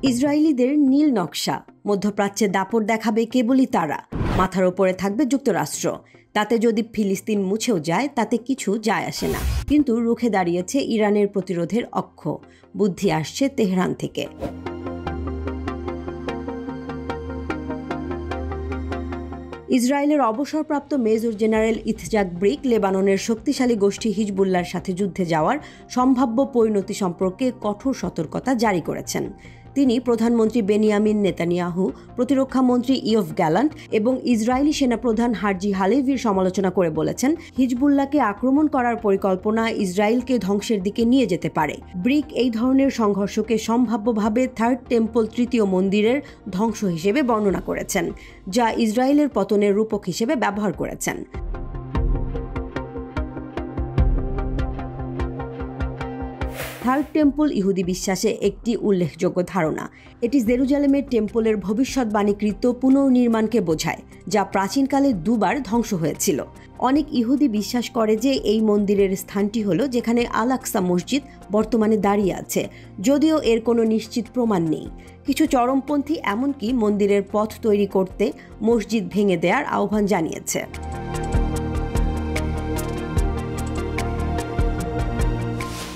ইসরায়েলিদের নীল নকশা, মধ্যপ্রাচ্যে দাপট দেখাবে কেবলই তারা, মাথার ওপরে থাকবে যুক্তরাষ্ট্র। তাতে যদি ফিলিস্তিন মুছেও যায় তাতে কিছু যায় আসে না। কিন্তু রুখে দাঁড়িয়েছে ইরানের প্রতিরোধের অক্ষ। বুদ্ধি আসছে তেহরান থেকে। ইসরায়েলের অবসরপ্রাপ্ত মেজর জেনারেল ইৎজাক ব্রিক লেবাননের শক্তিশালী গোষ্ঠী হিজবুল্লাহর সাথে যুদ্ধে যাওয়ার সম্ভাব্য পরিণতি সম্পর্কে কঠোর সতর্কতা জারি করেছেন। তিনি প্রধানমন্ত্রী বেনিয়ামিন নেতানিয়াহু, প্রতিরক্ষা মন্ত্রী ইয়োভ গ্যালান্ট এবং ইসরায়েলি সেনাপ্রধান হার্জি হালেভির সমালোচনা করে বলেছেন, হিজবুল্লাহকে আক্রমণ করার পরিকল্পনা ইসরায়েলকে ধ্বংসের দিকে নিয়ে যেতে পারে। ব্রিক এই ধরনের সংঘর্ষকে সম্ভাব্যভাবে থার্ড টেম্পল, তৃতীয় মন্দিরের ধ্বংস হিসেবে বর্ণনা করেছেন, যা ইসরায়েলের পতনের রূপক হিসেবে ব্যবহার করেছেন। থার্ড টেম্পল ইহুদি বিশ্বাসে একটি উল্লেখযোগ্য ধারণা। এটি জেরুজালেমের টেম্পলের ভবিষ্যৎবাণীকৃত পুনর্নির্মাণকে বোঝায়, যা প্রাচীনকালে দুবার ধ্বংস হয়েছিল। অনেক ইহুদি বিশ্বাস করে যে এই মন্দিরের স্থানটি হল যেখানে আল আকসা মসজিদ বর্তমানে দাঁড়িয়ে আছে, যদিও এর কোনো নিশ্চিত প্রমাণ নেই। কিছু চরমপন্থী এমনকি মন্দিরের পথ তৈরি করতে মসজিদ ভেঙে দেওয়ার আহ্বান জানিয়েছে।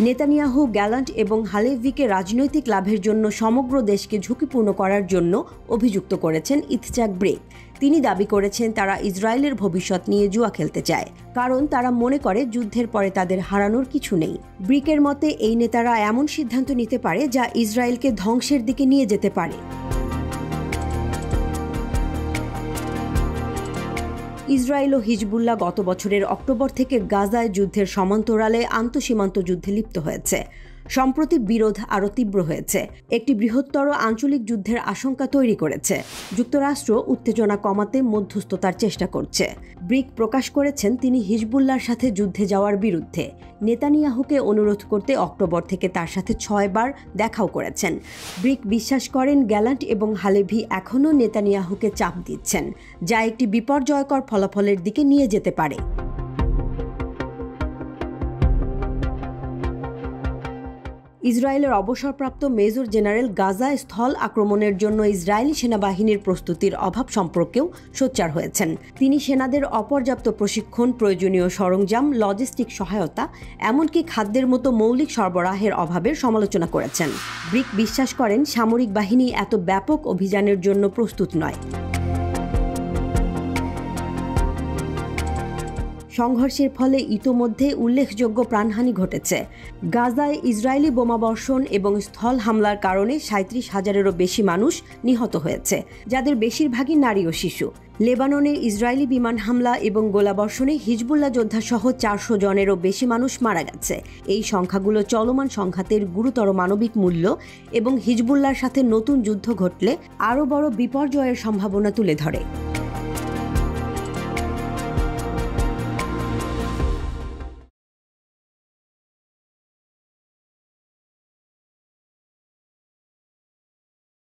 নেতানিয়াহু, গ্যালান্ট এবং হালেভিকে রাজনৈতিক লাভের জন্য সমগ্র দেশকে ঝুঁকিপূর্ণ করার জন্য অভিযুক্ত করেছেন ইৎজাক ব্রিক। তিনি দাবি করেছেন তারা ইসরায়েলের ভবিষ্যৎ নিয়ে জুয়া খেলতে চায়, কারণ তারা মনে করে যুদ্ধের পরে তাদের হারানোর কিছু নেই। ব্রিকের মতে এই নেতারা এমন সিদ্ধান্ত নিতে পারে যা ইসরায়েলকে ধ্বংসের দিকে নিয়ে যেতে পারে। ইসরায়েল ও হিজবুল্লাহ গত বছরের অক্টোবর থেকে গাজায় যুদ্ধের সমান্তরালে আন্তঃসীমান্ত যুদ্ধে লিপ্ত হয়েছে। সম্প্রতি বিরোধ আরও তীব্র হয়েছে, একটি বৃহত্তর আঞ্চলিক যুদ্ধের আশঙ্কা তৈরি করেছে। যুক্তরাষ্ট্র উত্তেজনা কমাতে মধ্যস্থতার চেষ্টা করছে। ব্রিক প্রকাশ করেছেন তিনি হিজবুল্লাহর সাথে যুদ্ধে যাওয়ার বিরুদ্ধে। নেতানিয়াহুকে অনুরোধ করতে অক্টোবর থেকে তার সাথে 6 বার দেখাও করেছেন। ব্রিক বিশ্বাস করেন গ্যালান্ট এবং হালেভি এখনও নেতানিয়াহুকে চাপ দিচ্ছেন, যা একটি বিপর্যয়কর ফলাফলের দিকে নিয়ে যেতে পারে। ইসরায়েলের অবসরপ্রাপ্ত মেজর জেনারেল গাজায় স্থল আক্রমণের জন্য ইসরায়েলি সেনাবাহিনীর প্রস্তুতির অভাব সম্পর্কেও সোচ্চার হয়েছেন। তিনি সেনাদের অপর্যাপ্ত প্রশিক্ষণ, প্রয়োজনীয় সরঞ্জাম, লজিস্টিক সহায়তা, এমনকি খাদ্যের মতো মৌলিক সরবরাহের অভাবের সমালোচনা করেছেন। ব্রিক বিশ্বাস করেন সামরিক বাহিনী এত ব্যাপক অভিযানের জন্য প্রস্তুত নয়। সংঘর্ষের ফলে ইতোমধ্যে উল্লেখযোগ্য প্রাণহানি ঘটেছে। গাজায় ইসরায়েলি বোমাবর্ষণ এবং স্থল হামলার কারণে 37,000-এরও বেশি মানুষ নিহত হয়েছে, যাদের বেশিরভাগই নারী ও শিশু। লেবাননে ইসরায়েলি বিমান হামলা এবং গোলাবর্ষণে হিজবুল্লাহ যোদ্ধাসহ 400 জনেরও বেশি মানুষ মারা গেছে। এই সংখ্যাগুলো চলমান সংঘাতের গুরুতর মানবিক মূল্য এবং হিজবুল্লাহর সাথে নতুন যুদ্ধ ঘটলে আরও বড় বিপর্যয়ের সম্ভাবনা তুলে ধরে।